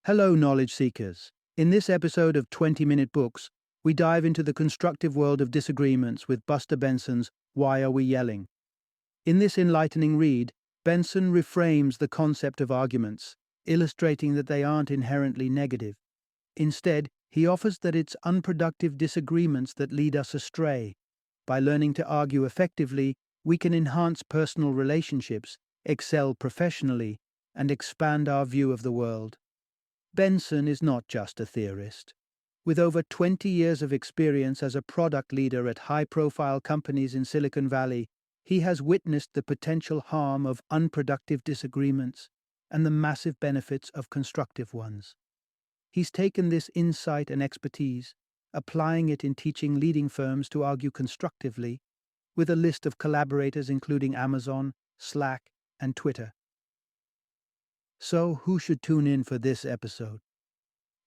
Hello, knowledge seekers. In this episode of 20-Minute Books, we dive into the constructive world of disagreements with Buster Benson's Why Are We Yelling? In this enlightening read, Benson reframes the concept of arguments, illustrating that they aren't inherently negative. Instead, he offers that it's unproductive disagreements that lead us astray. By learning to argue effectively, we can enhance personal relationships, excel professionally, and expand our view of the world. Benson is not just a theorist. With over 20 years of experience as a product leader at high-profile companies in Silicon Valley, he has witnessed the potential harm of unproductive disagreements and the massive benefits of constructive ones. He's taken this insight and expertise, applying it in teaching leading firms to argue constructively, with a list of collaborators including Amazon, Slack, and Twitter. So, who should tune in for this episode?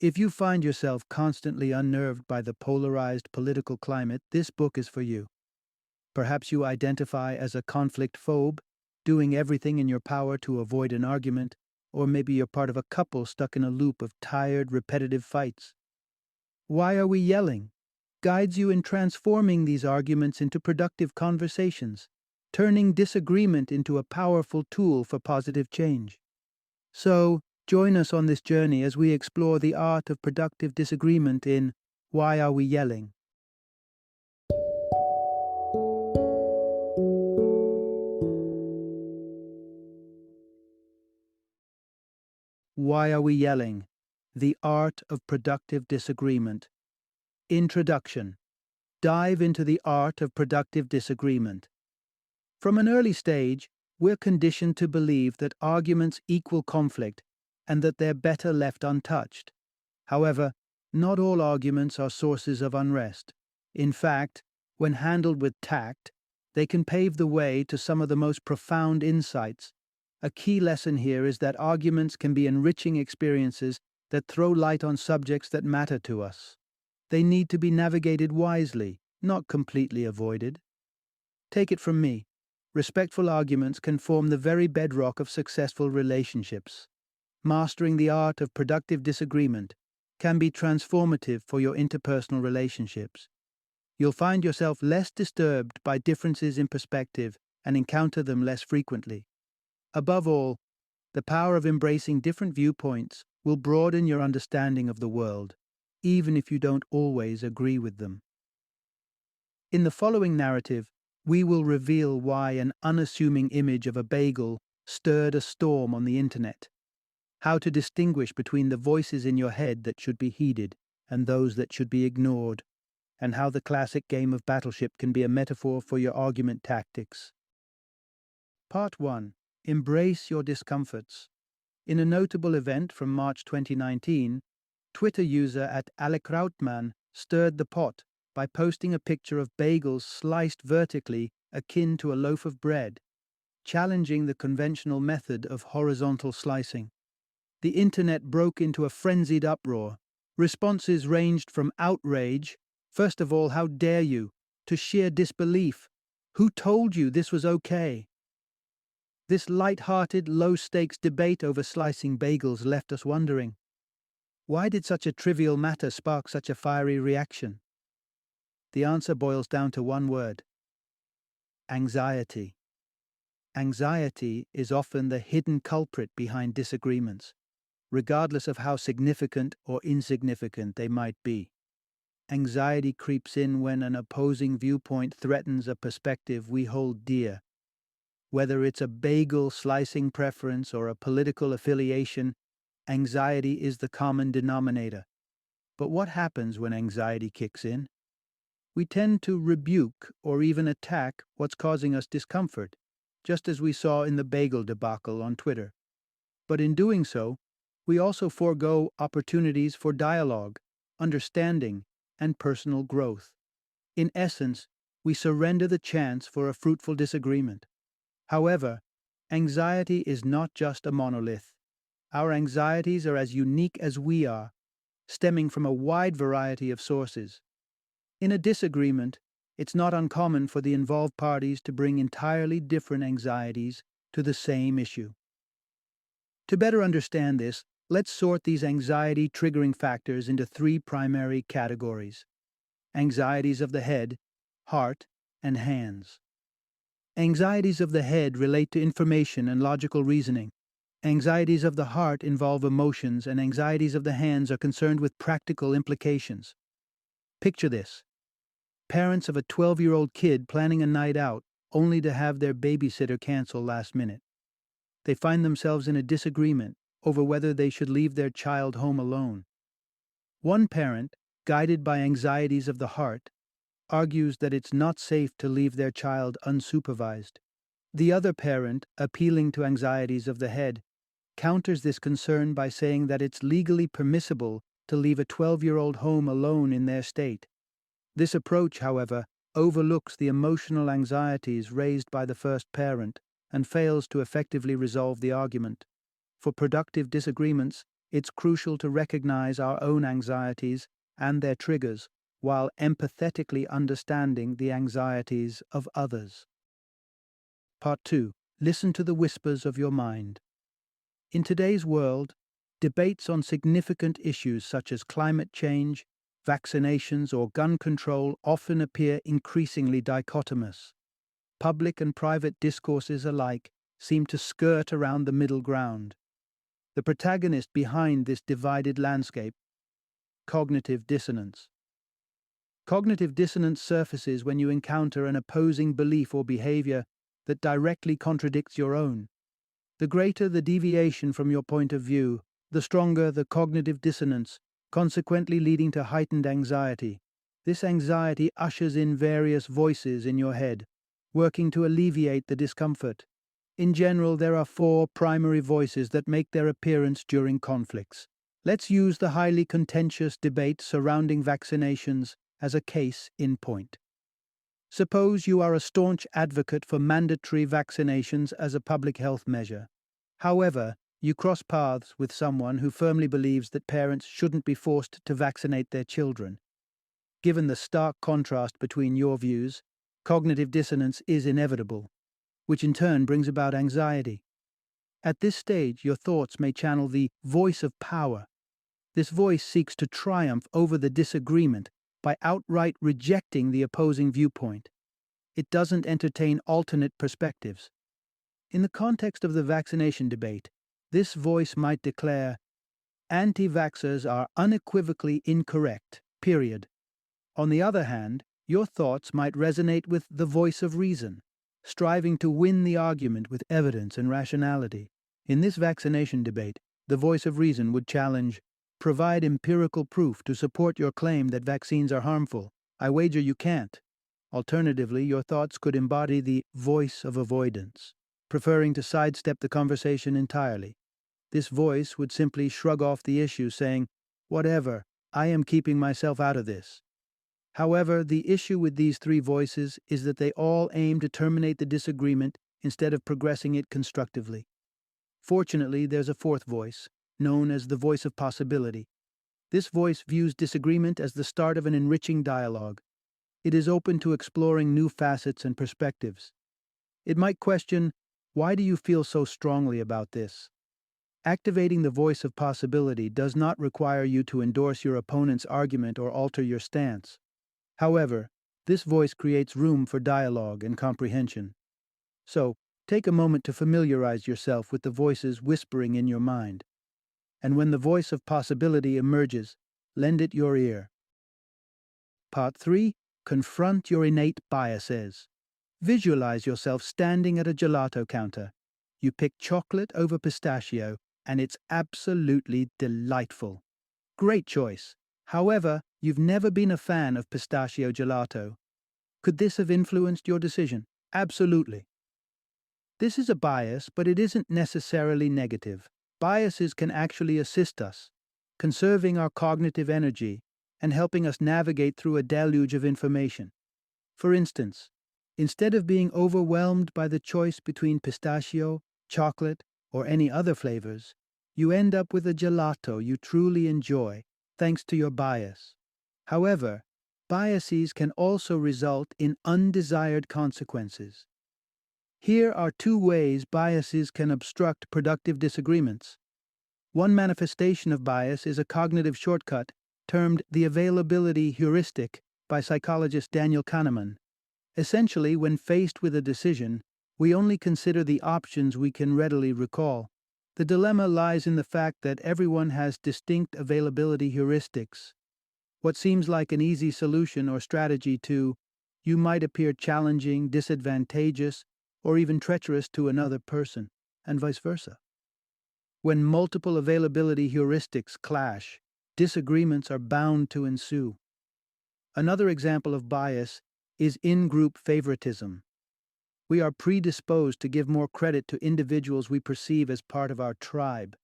If you find yourself constantly unnerved by the polarized political climate, this book is for you. Perhaps you identify as a conflict phobe, doing everything in your power to avoid an argument, or maybe you're part of a couple stuck in a loop of tired, repetitive fights. Why Are We Yelling? Guides you in transforming these arguments into productive conversations, turning disagreement into a powerful tool for positive change. So, join us on this journey as we explore the art of productive disagreement in Why Are We Yelling? Why Are We Yelling? The Art of Productive Disagreement. Introduction. Dive into the art of productive disagreement. From an early stage, we're conditioned to believe that arguments equal conflict and that they're better left untouched. However, not all arguments are sources of unrest. In fact, when handled with tact, they can pave the way to some of the most profound insights. A key lesson here is that arguments can be enriching experiences that throw light on subjects that matter to us. They need to be navigated wisely, not completely avoided. Take it from me. Respectful arguments can form the very bedrock of successful relationships. Mastering the art of productive disagreement can be transformative for your interpersonal relationships. You'll find yourself less disturbed by differences in perspective and encounter them less frequently. Above all, the power of embracing different viewpoints will broaden your understanding of the world, even if you don't always agree with them. In the following narrative, we will reveal why an unassuming image of a bagel stirred a storm on the internet, how to distinguish between the voices in your head that should be heeded and those that should be ignored, and how the classic game of battleship can be a metaphor for your argument tactics. Part 1. Embrace your discomforts. In a notable event from March 2019, Twitter user @AlecRautman stirred the pot by posting a picture of bagels sliced vertically akin to a loaf of bread, challenging the conventional method of horizontal slicing. The internet broke into a frenzied uproar. Responses ranged from outrage, "First of all, how dare you?" to sheer disbelief, "Who told you this was okay?" This light-hearted, low-stakes debate over slicing bagels left us wondering, why did such a trivial matter spark such a fiery reaction? The answer boils down to one word: anxiety. Anxiety is often the hidden culprit behind disagreements, regardless of how significant or insignificant they might be. Anxiety creeps in when an opposing viewpoint threatens a perspective we hold dear. Whether it's a bagel slicing preference or a political affiliation, anxiety is the common denominator. But what happens when anxiety kicks in? We tend to rebuke or even attack what's causing us discomfort, just as we saw in the bagel debacle on Twitter. But in doing so, we also forego opportunities for dialogue, understanding, and personal growth. In essence, we surrender the chance for a fruitful disagreement. However, anxiety is not just a monolith. Our anxieties are as unique as we are, stemming from a wide variety of sources. In a disagreement, it's not uncommon for the involved parties to bring entirely different anxieties to the same issue. To better understand this, Let's sort these anxiety-triggering factors into three primary categories: anxieties of the head, heart, and hands. Anxieties of the head relate to information and logical reasoning. Anxieties of the heart involve emotions, and anxieties of the hands are concerned with practical implications. Picture this: parents of a 12-year-old kid planning a night out, only to have their babysitter cancel last minute. They find themselves in a disagreement over whether they should leave their child home alone. One parent, guided by anxieties of the heart, argues that it's not safe to leave their child unsupervised. The other parent, appealing to anxieties of the head, counters this concern by saying that it's legally permissible to leave a 12-year-old home alone in their state. This approach, however, overlooks the emotional anxieties raised by the first parent and fails to effectively resolve the argument. For productive disagreements, it's crucial to recognize our own anxieties and their triggers while empathetically understanding the anxieties of others. Part 2. Listen to the whispers of your mind. In today's world, debates on significant issues such as climate change, vaccinations, or gun control often appear increasingly dichotomous. Public and private discourses alike seem to skirt around the middle ground. The protagonist behind this divided landscape: cognitive dissonance. Cognitive dissonance surfaces when you encounter an opposing belief or behavior that directly contradicts your own. The greater the deviation from your point of view, the stronger the cognitive dissonance, consequently leading to heightened anxiety. This anxiety ushers in various voices in your head, working to alleviate the discomfort. In general, there are four primary voices that make their appearance during conflicts. Let's use the highly contentious debate surrounding vaccinations as a case in point. Suppose you are a staunch advocate for mandatory vaccinations as a public health measure. However, you cross paths with someone who firmly believes that parents shouldn't be forced to vaccinate their children. Given the stark contrast between your views, cognitive dissonance is inevitable, which in turn brings about anxiety. At this stage, your thoughts may channel the voice of power. This voice seeks to triumph over the disagreement by outright rejecting the opposing viewpoint. It doesn't entertain alternate perspectives. In the context of the vaccination debate, this voice might declare, "Anti-vaxxers are unequivocally incorrect, period." On the other hand, your thoughts might resonate with the voice of reason, striving to win the argument with evidence and rationality. In this vaccination debate, the voice of reason would challenge, "Provide empirical proof to support your claim that vaccines are harmful. I wager you can't." Alternatively, your thoughts could embody the voice of avoidance, preferring to sidestep the conversation entirely. This voice would simply shrug off the issue, saying, "Whatever, I am keeping myself out of this." However, the issue with these three voices is that they all aim to terminate the disagreement instead of progressing it constructively. Fortunately, there's a fourth voice, known as the voice of possibility. This voice views disagreement as the start of an enriching dialogue. It is open to exploring new facets and perspectives. It might question, "Why do you feel so strongly about this?" Activating the voice of possibility does not require you to endorse your opponent's argument or alter your stance. However, this voice creates room for dialogue and comprehension. So, take a moment to familiarize yourself with the voices whispering in your mind. And when the voice of possibility emerges, lend it your ear. Part 3. Confront your innate biases. Visualize yourself standing at a gelato counter. You pick chocolate over pistachio, and it's absolutely delightful. Great choice. However, you've never been a fan of pistachio gelato. Could this have influenced your decision? Absolutely. This is a bias, but it isn't necessarily negative. Biases can actually assist us, conserving our cognitive energy and helping us navigate through a deluge of information. For instance, instead of being overwhelmed by the choice between pistachio, chocolate, or any other flavors, you end up with a gelato you truly enjoy thanks to your bias. However, biases can also result in undesired consequences. Here are two ways biases can obstruct productive disagreements. One manifestation of bias is a cognitive shortcut termed the availability heuristic by psychologist Daniel Kahneman. Essentially, when faced with a decision, we only consider the options we can readily recall. The dilemma lies in the fact that everyone has distinct availability heuristics. What seems like an easy solution or strategy to you might appear challenging, disadvantageous, or even treacherous to another person, and vice versa. When multiple availability heuristics clash, disagreements are bound to ensue. Another example of bias is in-group favoritism. We are predisposed to give more credit to individuals we perceive as part of our tribe,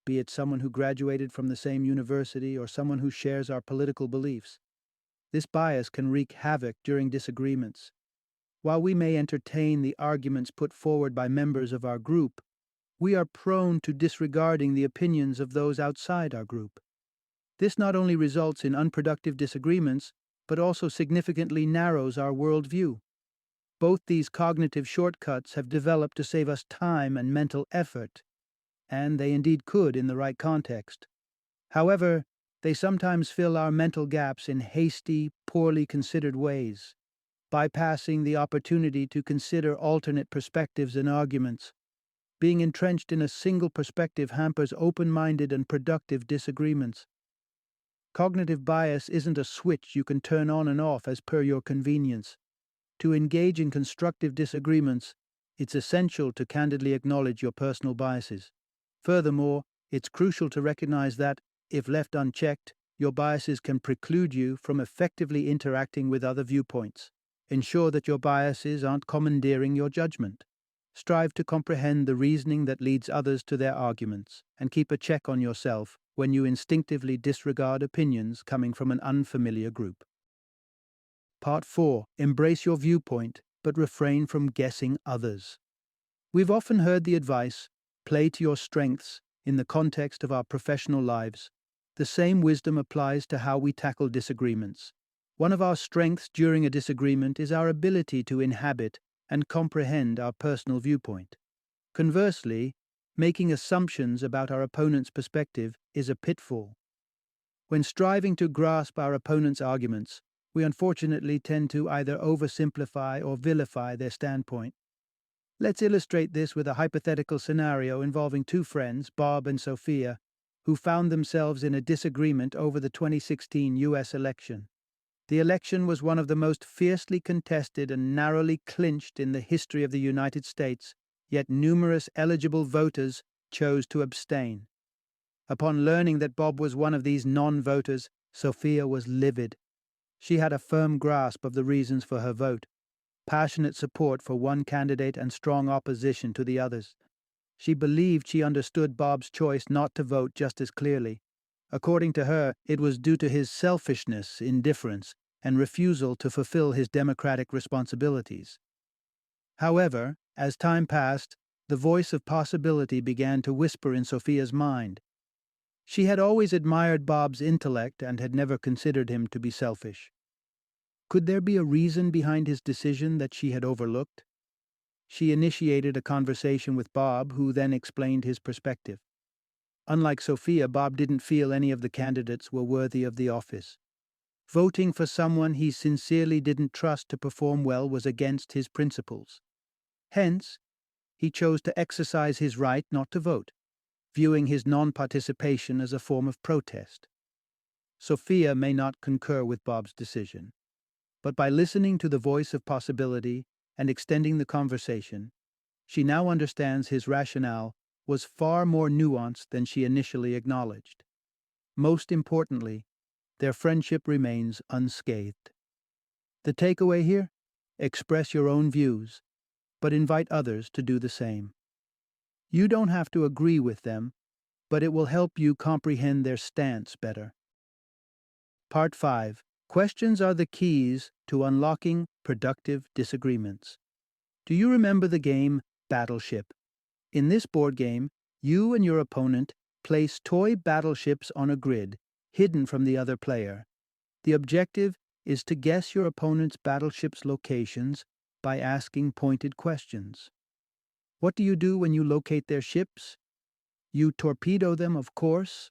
be it someone who graduated from the same university or someone who shares our political beliefs. This bias can wreak havoc during disagreements. While we may entertain the arguments put forward by members of our group, we are prone to disregarding the opinions of those outside our group. This not only results in unproductive disagreements, but also significantly narrows our worldview. Both these cognitive shortcuts have developed to save us time and mental effort, and they indeed could in the right context. However, they sometimes fill our mental gaps in hasty, poorly considered ways, bypassing the opportunity to consider alternate perspectives in arguments. Being entrenched in a single perspective hampers open-minded and productive disagreements. Cognitive bias isn't a switch you can turn on and off as per your convenience. To engage in constructive disagreements, it's essential to candidly acknowledge your personal biases. Furthermore, it's crucial to recognize that, if left unchecked, your biases can preclude you from effectively interacting with other viewpoints. Ensure that your biases aren't commandeering your judgment. Strive to comprehend the reasoning that leads others to their arguments, and keep a check on yourself when you instinctively disregard opinions coming from an unfamiliar group. Part 4. Embrace your viewpoint, but refrain from guessing others. We've often heard the advice, play to your strengths, in the context of our professional lives. The same wisdom applies to how we tackle disagreements. One of our strengths during a disagreement is our ability to inhabit and comprehend our personal viewpoint. Conversely, making assumptions about our opponent's perspective is a pitfall. When striving to grasp our opponent's arguments, we unfortunately tend to either oversimplify or vilify their standpoint. Let's illustrate this with a hypothetical scenario involving two friends, Bob and Sophia, who found themselves in a disagreement over the 2016 U.S. election. The election was one of the most fiercely contested and narrowly clinched in the history of the United States, yet numerous eligible voters chose to abstain. Upon learning that Bob was one of these non-voters, Sophia was livid. She had a firm grasp of the reasons for her vote, passionate support for one candidate and strong opposition to the others. She believed she understood Bob's choice not to vote just as clearly. According to her, it was due to his selfishness, indifference, and refusal to fulfill his democratic responsibilities. However, as time passed, the voice of possibility began to whisper in Sophia's mind. She had always admired Bob's intellect and had never considered him to be selfish. Could there be a reason behind his decision that she had overlooked? She initiated a conversation with Bob, who then explained his perspective. Unlike Sophia, Bob didn't feel any of the candidates were worthy of the office. Voting for someone he sincerely didn't trust to perform well was against his principles. Hence, he chose to exercise his right not to vote, viewing his non-participation as a form of protest. Sophia may not concur with Bob's decision, but by listening to the voice of possibility and extending the conversation, she now understands his rationale was far more nuanced than she initially acknowledged. Most importantly, their friendship remains unscathed. The takeaway here? Express your own views, but invite others to do the same. You don't have to agree with them, but it will help you comprehend their stance better. Part 5. Questions are the keys to unlocking productive disagreements. Do you remember the game Battleship? In this board game, you and your opponent place toy battleships on a grid, hidden from the other player. The objective is to guess your opponent's battleship's locations by asking pointed questions. What do you do when you locate their ships? You torpedo them, of course.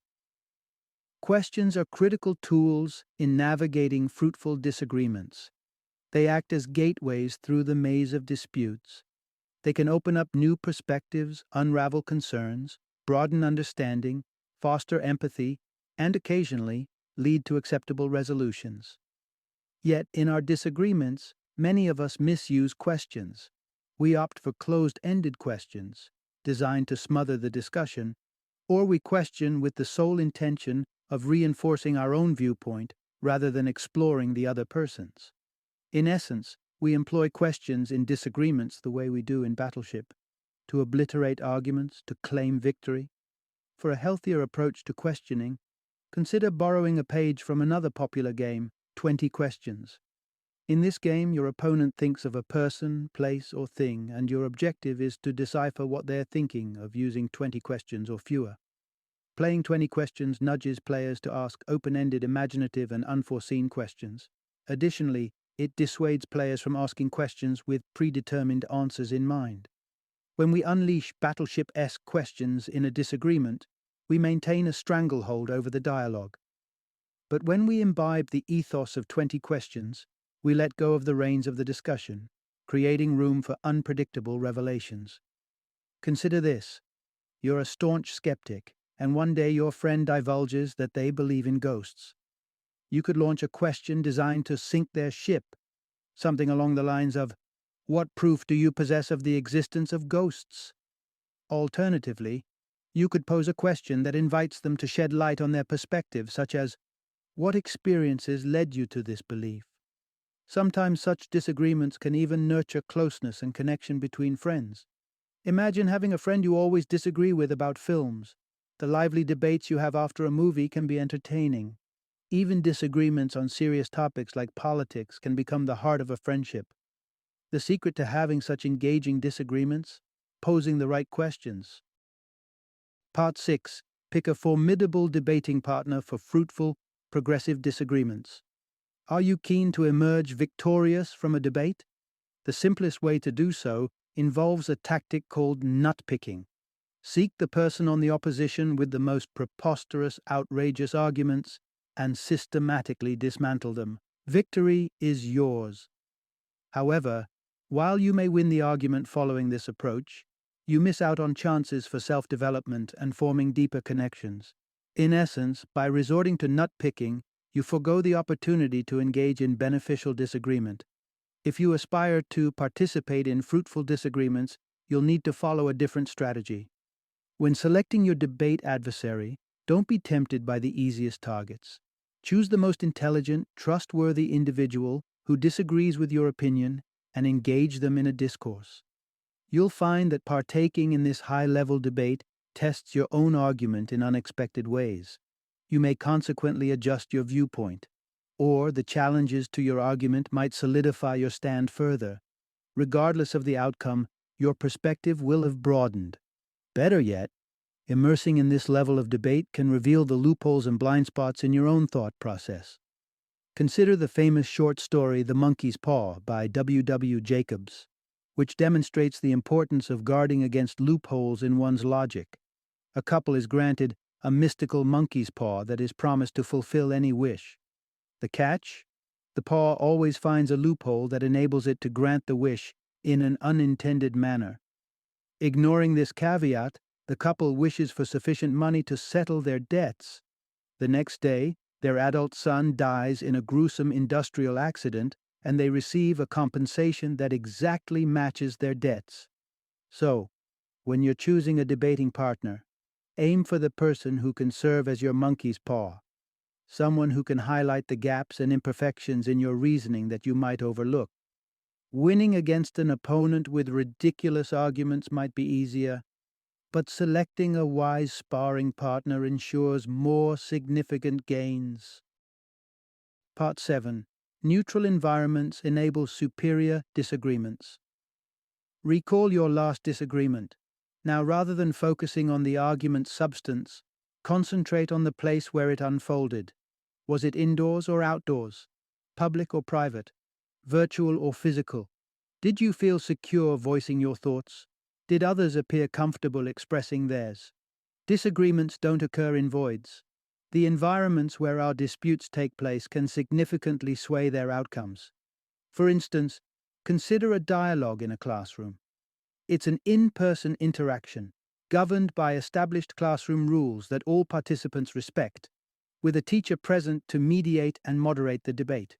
Questions are critical tools in navigating fruitful disagreements. They act as gateways through the maze of disputes. They can open up new perspectives, unravel concerns, broaden understanding, foster empathy, and occasionally lead to acceptable resolutions. Yet, in our disagreements, many of us misuse questions. We opt for closed-ended questions, designed to smother the discussion, or we question with the sole intention of reinforcing our own viewpoint rather than exploring the other person's. In essence, we employ questions in disagreements the way we do in battleship, to obliterate arguments, to claim victory. For a healthier approach to questioning, consider borrowing a page from another popular game, 20 Questions. In this game, your opponent thinks of a person, place, or thing, and your objective is to decipher what they're thinking of using 20 questions or fewer. Playing 20 questions nudges players to ask open-ended, imaginative, and unforeseen questions. Additionally, it dissuades players from asking questions with predetermined answers in mind. When we unleash battleship-esque questions in a disagreement, we maintain a stranglehold over the dialogue. But when we imbibe the ethos of 20 questions, we let go of the reins of the discussion, creating room for unpredictable revelations. Consider this. You're a staunch skeptic, and one day your friend divulges that they believe in ghosts. You could launch a question designed to sink their ship, something along the lines of, "What proof do you possess of the existence of ghosts?" Alternatively, you could pose a question that invites them to shed light on their perspective, such as, "What experiences led you to this belief?" Sometimes such disagreements can even nurture closeness and connection between friends. Imagine having a friend you always disagree with about films. The lively debates you have after a movie can be entertaining. Even disagreements on serious topics like politics can become the heart of a friendship. The secret to having such engaging disagreements? Posing the right questions. Part 6. Pick a formidable debating partner for fruitful, progressive disagreements. Are you keen to emerge victorious from a debate? The simplest way to do so involves a tactic called nut-picking. Seek the person on the opposition with the most preposterous, outrageous arguments and systematically dismantle them. Victory is yours. However, while you may win the argument following this approach, you miss out on chances for self-development and forming deeper connections. In essence, by resorting to nut-picking, you forgo the opportunity to engage in beneficial disagreement. If you aspire to participate in fruitful disagreements, you'll need to follow a different strategy. When selecting your debate adversary, don't be tempted by the easiest targets. Choose the most intelligent, trustworthy individual who disagrees with your opinion and engage them in a discourse. You'll find that partaking in this high-level debate tests your own argument in unexpected ways. You may consequently adjust your viewpoint, or the challenges to your argument might solidify your stand further. Regardless of the outcome, your perspective will have broadened. Better yet, immersing in this level of debate can reveal the loopholes and blind spots in your own thought process. Consider the famous short story The Monkey's Paw by W. Jacobs, which demonstrates the importance of guarding against loopholes in one's logic. A couple is granted a mystical monkey's paw that is promised to fulfill any wish. The catch? The paw always finds a loophole that enables it to grant the wish in an unintended manner. Ignoring this caveat, the couple wishes for sufficient money to settle their debts. The next day, their adult son dies in a gruesome industrial accident, and they receive a compensation that exactly matches their debts. So, when you're choosing a debating partner, aim for the person who can serve as your monkey's paw, someone who can highlight the gaps and imperfections in your reasoning that you might overlook. Winning against an opponent with ridiculous arguments might be easier, but selecting a wise sparring partner ensures more significant gains. Part 7. Neutral environments enable superior disagreements. Recall your last disagreement. Now, rather than focusing on the argument's substance, concentrate on the place where it unfolded. Was it indoors or outdoors? Public or private? Virtual or physical? Did you feel secure voicing your thoughts? Did others appear comfortable expressing theirs? Disagreements don't occur in voids. The environments where our disputes take place can significantly sway their outcomes. For instance, consider a dialogue in a classroom. It's an in-person interaction, governed by established classroom rules that all participants respect, with a teacher present to mediate and moderate the debate.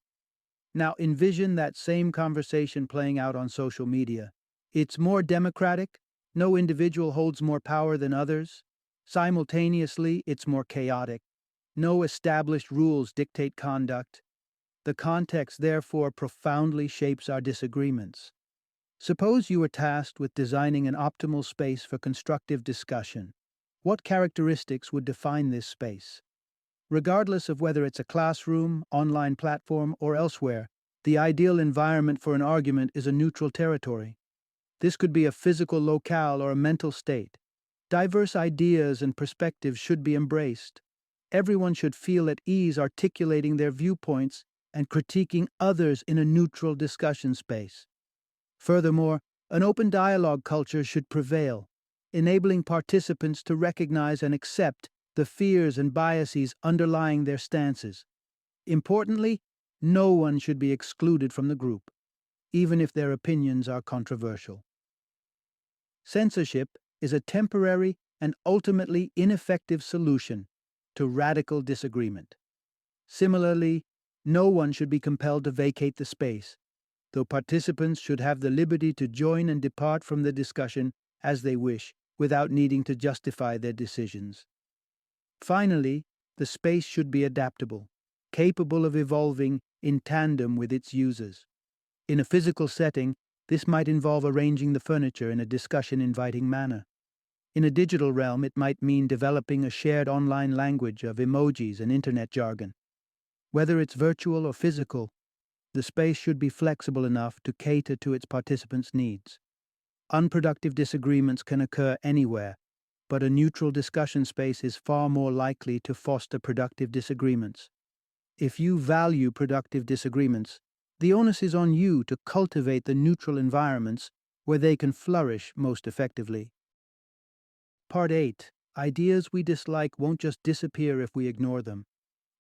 Now envision that same conversation playing out on social media. It's more democratic, no individual holds more power than others. Simultaneously, it's more chaotic. No established rules dictate conduct. The context, therefore, profoundly shapes our disagreements. Suppose you were tasked with designing an optimal space for constructive discussion. What characteristics would define this space? Regardless of whether it's a classroom, online platform, or elsewhere, the ideal environment for an argument is a neutral territory. This could be a physical locale or a mental state. Diverse ideas and perspectives should be embraced. Everyone should feel at ease articulating their viewpoints and critiquing others in a neutral discussion space. Furthermore, an open dialogue culture should prevail, enabling participants to recognize and accept the fears and biases underlying their stances. Importantly, no one should be excluded from the group, even if their opinions are controversial. Censorship is a temporary and ultimately ineffective solution to radical disagreement. Similarly, no one should be compelled to vacate the space, though participants should have the liberty to join and depart from the discussion as they wish, without needing to justify their decisions. Finally, the space should be adaptable, capable of evolving in tandem with its users. In a physical setting, this might involve arranging the furniture in a discussion-inviting manner. In a digital realm, it might mean developing a shared online language of emojis and internet jargon. Whether it's virtual or physical, the space should be flexible enough to cater to its participants' needs. Unproductive disagreements can occur anywhere, but a neutral discussion space is far more likely to foster productive disagreements. If you value productive disagreements, the onus is on you to cultivate the neutral environments where they can flourish most effectively. Part 8. Ideas we dislike won't just disappear if we ignore them.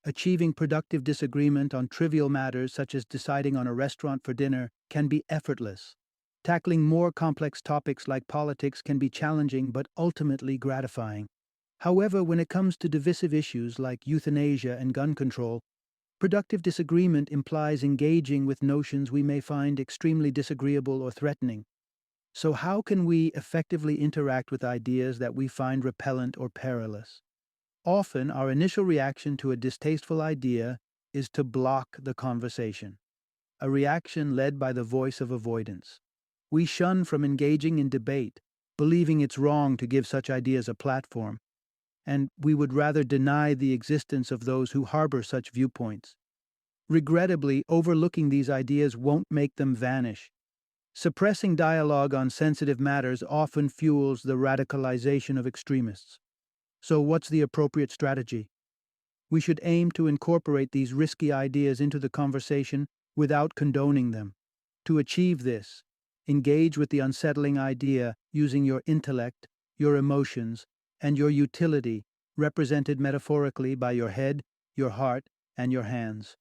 Achieving productive disagreement on trivial matters such as deciding on a restaurant for dinner can be effortless. Tackling more complex topics like politics can be challenging but ultimately gratifying. However, when it comes to divisive issues like euthanasia and gun control, productive disagreement implies engaging with notions we may find extremely disagreeable or threatening. So how can we effectively interact with ideas that we find repellent or perilous? Often, our initial reaction to a distasteful idea is to block the conversation, a reaction led by the voice of avoidance. We shun from engaging in debate, believing it's wrong to give such ideas a platform, and we would rather deny the existence of those who harbor such viewpoints. Regrettably, overlooking these ideas won't make them vanish. Suppressing dialogue on sensitive matters often fuels the radicalization of extremists. So what's the appropriate strategy? We should aim to incorporate these risky ideas into the conversation without condoning them. To achieve this, engage with the unsettling idea using your intellect, your emotions, and your utility, represented metaphorically by your head, your heart, and your hands.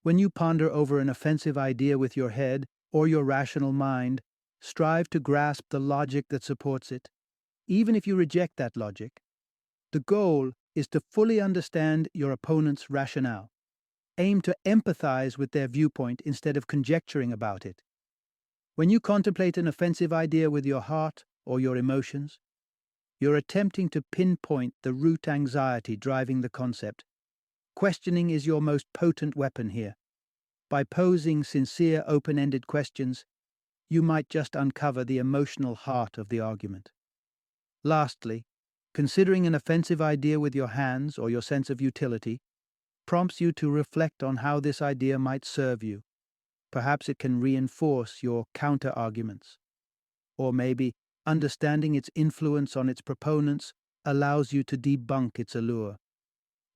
When you ponder over an offensive idea with your head or your rational mind, strive to grasp the logic that supports it, even if you reject that logic. The goal is to fully understand your opponent's rationale. Aim to empathize with their viewpoint instead of conjecturing about it. When you contemplate an offensive idea with your heart or your emotions, you're attempting to pinpoint the root anxiety driving the concept. Questioning is your most potent weapon here. By posing sincere, open-ended questions, you might just uncover the emotional heart of the argument. Lastly, considering an offensive idea with your hands or your sense of utility prompts you to reflect on how this idea might serve you. Perhaps it can reinforce your counter-arguments. Or maybe understanding its influence on its proponents allows you to debunk its allure.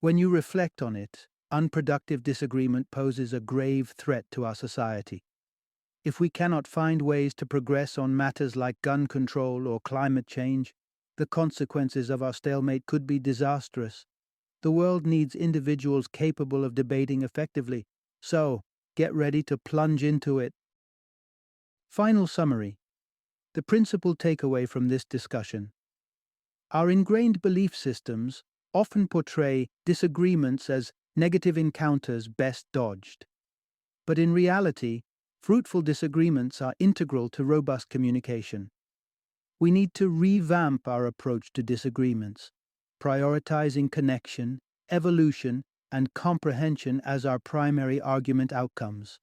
When you reflect on it, unproductive disagreement poses a grave threat to our society. If we cannot find ways to progress on matters like gun control or climate change, The consequences of our stalemate could be disastrous. The world needs individuals capable of debating effectively, so get ready to plunge into it. Final summary. The principal takeaway from this discussion. Our ingrained belief systems often portray disagreements as negative encounters best dodged. But in reality, fruitful disagreements are integral to robust communication. We need to revamp our approach to disagreements, prioritizing connection, evolution, and comprehension as our primary argument outcomes.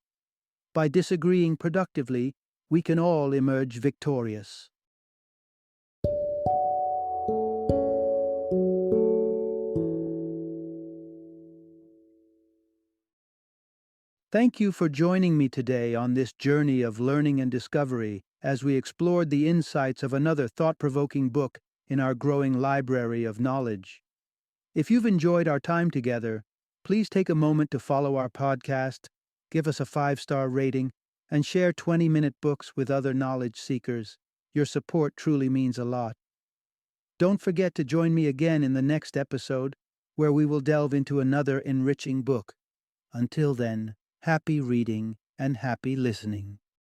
By disagreeing productively, we can all emerge victorious. Thank you for joining me today on this journey of learning and discovery as we explored the insights of another thought-provoking book in our growing library of knowledge. If you've enjoyed our time together, please take a moment to follow our podcast, give us a 5-star rating, and share 20-minute books with other knowledge seekers. Your support truly means a lot. Don't forget to join me again in the next episode, where we will delve into another enriching book. Until then, happy reading and happy listening.